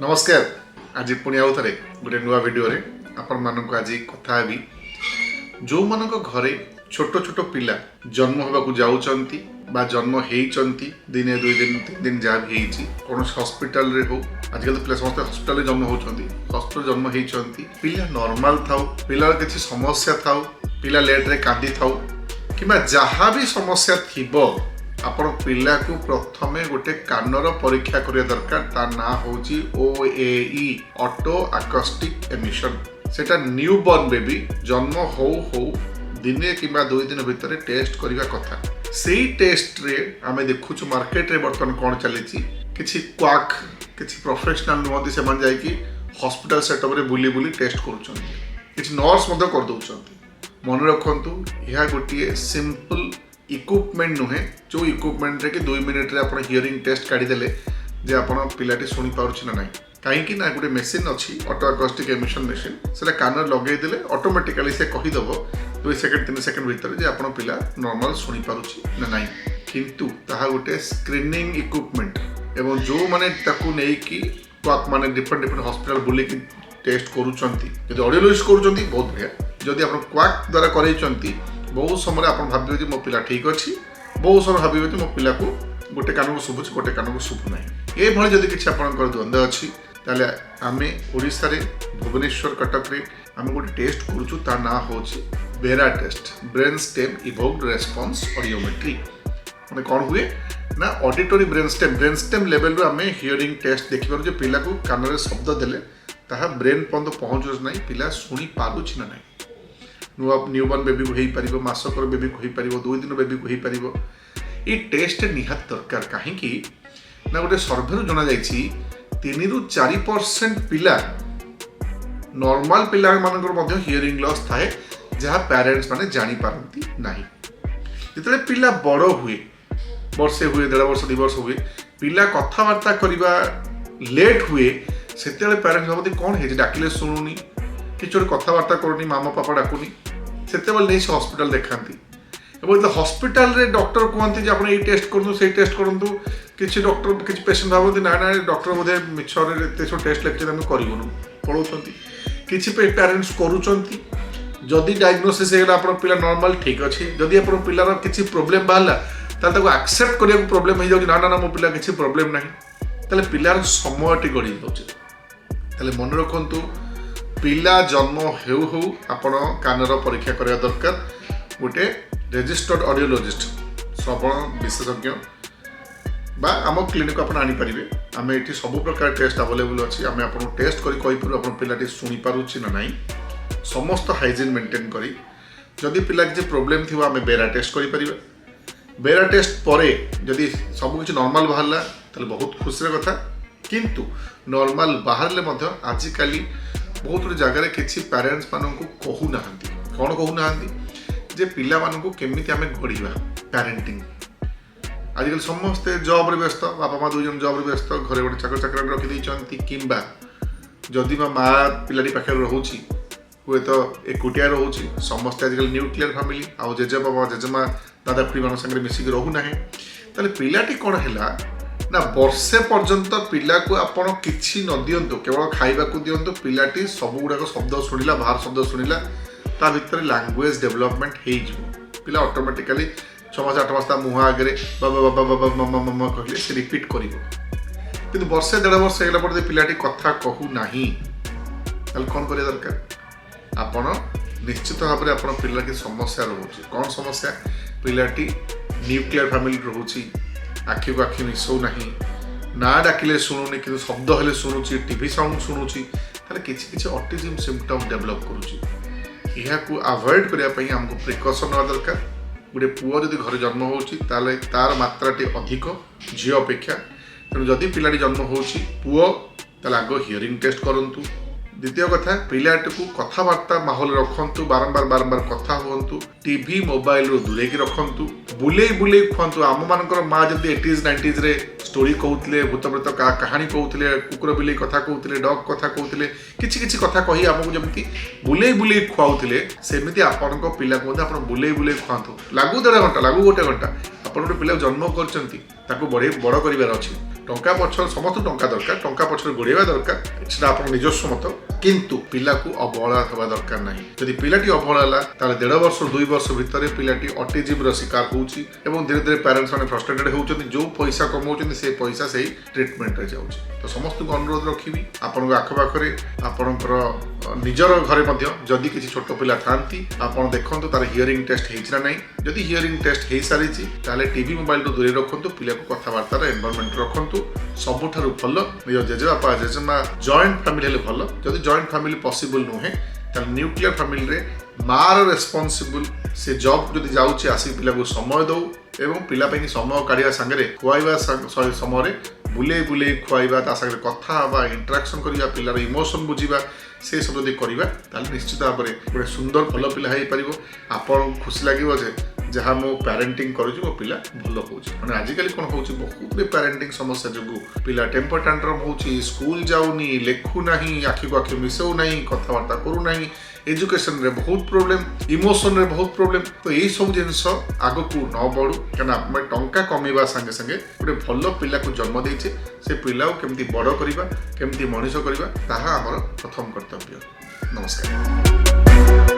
नमस्कार। आज पुणी आउ थे गोटे नुआ वीडियो रे आपण मानक आज कथा हेबी जो मानक घरे छोट छोट पिला जन्म होबाकू जाउचंती बा जन्म हेइचंती दिने 2 दिन 3 दिन जा भी हेइची कोन हॉस्पिटल रे हो। आजकल तो पिला समस्त हॉस्पिटल रे जन्म होचंती, हॉस्पिटल जन्म हेइचंती, पिला नॉर्मल थाउ, पिला किछि समस्या थाउ, पिला लेट रे कांदी थाउ किबा जहा भी समस्या थिबो आपण पिला को प्रथमे गोटे कानर परीक्षा करिया दरकार। ता ना होची OAE ऑटो अकॉस्टिक एमिशन। सेटा न्यू बॉर्न बेबी जन्म हो दिने किबा 2 दिन भितर टेस्ट करिवा कथा। सेही टेस्ट रे आमे देखुछु मार्केट रे बर्तन कोन चलीची किछि क्वाक किछि प्रोफेशनल नुहति से मन जाय कि हॉस्पिटल सेटअप रे बुली बुली टेस्ट करूछन, किछि नर्स मदद कर दउछन। मन रखंतु यह गोटे सिंपल इक्विपमेंट नुहे जो इक्विपमेंट रे कि 2 मिनिट रे आपण हियरिंग टेस्ट काढी देले जे आपण पिलाटी सुनी पाउछ ना नाही। कहीं ना गोटे मेसीन अच्छी ऑटो अकॉस्टिक एमिशन मेसीन से कान लगे देले ऑटोमेटिकली से कही दबो 2 सेकंड 3 सेकंड भीतर जे आपण पिला नॉर्मल सुनी पारुछि ना नाही। किंतु ताहा गोटे स्क्रीनिंग इक्विपमेंट एवं जो माने ताकू नै कि क्वाक माने डिफरेंट हॉस्पिटल बुली कि टेस्ट करूचंती यदि ऑडियोलॉजिस्ट करूचंती बहुत बढ़िया। जदि आपण क्वाक द्वारा करैचंती बहुत समय आपण भाबिबे जे मो पिला ठीक अछि, बहुत समय भाबिबे जे मो पिला को गोटे कान को सुबुछि गोटे कान को सुबु नाही। ए भଳି जदि किछि आपनकर द्वंद्व अछि ताले आमे ओडिसा रे भुवनेश्वर कटक रे आमे गोटे टेस्ट करूछु। ता ना होछि BERA test, brain stem evoked response audiometry. माने कोन हुए ना ऑडिटरी ब्रेन स्टेम लेवल रो आमे हियरिंग टेस्ट देखि पारु जे पिला को कान रे शब्द देले ताहा ब्रेन पंद पहुँचुछ नाही, पिला सुनी पारुछि ना नाही। न्यूबॉर्न बेबी को हो मासकर बेबी को हो 2 दिन बेबी को हो ये टेस्ट निहात दरकार। कहीं ना गोटे सर्वे जना जाइछि 3 ରୁ 4% पिला नॉर्मल पिला मानकर मध्य हियरिंग लॉस थाए जहाँ पेरेंट्स माने जानी पारंती नाही। जितने पिला बड़ हुए वर्षे हुए 1.5 वर्ष 2 वर्ष हुए पिला कथबार्ता करवा लेट हुए से पेरेंट्स भावती कौन है डाकिले शुणुनी किसी कथबार्ता करूनी मामा पापा डाकुनी से नहीं से हॉस्पिटल देखाती। हॉस्पिटल रे डॉक्टर कहते हैं आप ये टेस्ट करूँ से टेस्ट करूँ किसी डॉक्टर किसी पेशेंट भावती ना ना डॉक्टर बोधे मिछर सब टेस्ट लिखी आम करूँ पढ़ाऊँ किसी पेरेंट्स करुँच। जदि डायग्नोसिस होगा आप पिला नॉर्मल ठीक अच्छे जदि आप पिलार किसी प्रोब्लेम बाहर एक्सेप्ट करने को प्रोब्लेम हो जाए ना मो पिला किसी प्रोब्लेम ना ताले पिलार समय गड़ी जाऊे। मन रखु पिला जन्म हो आपण कानर परीक्षा करने दरकार। गोटे रेजिस्टर्ड ऑडियोलॉजिस्ट श्रवण विशेषज्ञ बा आम क्लिनिक को आनी पारे। आम ये सब प्रकार टेस्ट अवेलेबल अच्छी आम आप टेस्ट करी आप पिलाटी शुणी पारुछि ना नहीं समस्त हाइजीन मेंटेन करी। जदि पिला किसी प्रोब्लेम थी आम बेरा टेस्ट करें। बेरा टेस्ट पर जदि सब किसी नॉर्मल बाहरला ताले बहुत खुशी कथा। किंतु नॉर्मल बाहर आजिकाली बहुत जगह किसी पेरेंट्स मानक कहूना कौन कहूना जे पिला मानक केमी आम गढ़ा पेरेंटिंग। आजिकल समस्ते जॉब रे व्यस्त बापा माँ 2 जन जॉब रे व्यस्त घरे गोटे चाकर चाकर रखी किंबा जदि माँ पिलाटी पाखे रोचे हुए तो एकुटिया रोचे समस्ते आजिकल न्यूक्लियर फैमिली आउ जेजे बाबा जेजेमा दादा खुड़ी मान संगे मिसिक रोना ताले पिलाटी कौन है ना वर्षे पर्यंत पिला को आपण किछि न दियंतु केवल खाइबा को दियंतु पिलाटी सब गुड़ाक शब्द शुणिला बाहर शब्द शुणिला ता भितर लैंग्वेज डेवलपमेंट हो पिला ऑटोमेटिकली 6 मास 8 मास मुह आगे बाबा बाबा बाबा मम्मा मम्मा कहले से रिपीट करिवो। किंतु वर्षे 1.5 वर्ष होला पर पिलाटी कथा कहू नाही ताल कोन करिया दरकार। आपण निश्चित भाव में आपण पिला की समस्या रोचे कौन समस्या पिलाटी न्यूक्लियर फैमिली रोचे आखि को आखि मिसौ नहीं ना डाकिले शुणुनी कि शब्द हेले शुणुची टीवी साउंड शुणुची ताले किछि किछि ऑटिज्म सिम्पटम डेवलप करूची। यह को अवॉइड करने आमको प्रिकॉशन ना दरकार। गोटे पुओ जदि घर जन्म होची ताले तार मात्राटी अधिक झील अपेक्षा तेणु जदि पिलाटी जन्म होची पुओ ताले आग हियरिंग टेस्ट करंतु। द्वितीय कथा पिलाटी को कथबार्ता माहौल रखंतु बारंबार कथा हुंतु टीवी मोबाइल रो दूरे की रखंतु बुले खुआंतु। आम मानकर माँ जब 80s 90s रे स्टोरी कहते भूत प्रेत कहानी कहते कुकुर बिले कथा कहते डग कथा कहते किसी कथा कही आमको जमी बुले खुआउले सेमती आपण पिला को बुले खुआंतु लागू 1.5 घंटा लागू 1 घंटा आप गोटे पिला जन्म कर बड़ करार अच्छी टंका पछर समस्त टंका दरकार टंका पछर गोड़ेवा दरकार सेटा आपन निजस्व मत किंतु पिला को अवहेला हेबा दरकार नाही यदि पिलाटी अवहेला हला ताले 1.5 वर्ष 2 वर्ष भितर पिलाटी ऑटिज्म रो शिकार होउची एवं धीरे धीरे पेरेंट्स माने फ्रस्ट्रेटेड होउचंती जो पैसा कमाउचंती से पैसा से ट्रीटमेंट रे जाउची तो समस्त को अनुरोध रखिबी आपन आख पाखरे आपनकर निजर घरे मध्य जदि किसी छोट पिला थांती आपन देखंतु तार हियरिंग टेस्ट हेइछरा नै जदि हियरिंग टेस्ट हेइ सारिची ताले टीवी मोबाइल तो दूरे रखंतु पिला को कथावार्ता रे एनवायरनमेंट रखंतु सबुठारु भल निज जेजेबापा जेजेमा जॉइंट फैमिली हेले भल जदि जॉइंट फैमिली पॉसिबल नुहे ताले न्यूक्लियर फैमिली रे मार रेस्पॉन्सिबल से जॉब जदि जाउची आसी पिला को समय दउ एवं पिला पे समय काढ़िया सांगे खुआइबा समय बुले बुले खुआइबा ता सांगे कथा हवा इंटरेक्शन करिया पिलार इमोशन बुझिबा से सब जदि करिबा ताले निश्चित भाव में गोटे सुंदर भल पिला हेइ परिबो आपन खुशी लागिबो जे जहाँ मो पेरेंटिंग करुछि मो पिला भल होउछि माने आजिकल कोन होउछि बहुत पेरेंटिंग समस्या जगु पिला टेम्पर टैंट्रम होउछि स्कूल जाउनी लेखु नाही आखि को आखि मिसौ नाही कथावार्ता करू नाही एजुकेशन रे बहुत प्रॉब्लम इमोशन रे बहुत प्रॉब्लम तो ये सब जिनस आगो को न बढ़ू क्या आम टंका कमेवा संगे संगे गोटे भल पिला को जन्म देइछे से पिला को केमती बड़ करिबा केमती मनीष करिबा ताहा हमर प्रथम कर्तव्य नमस्कार।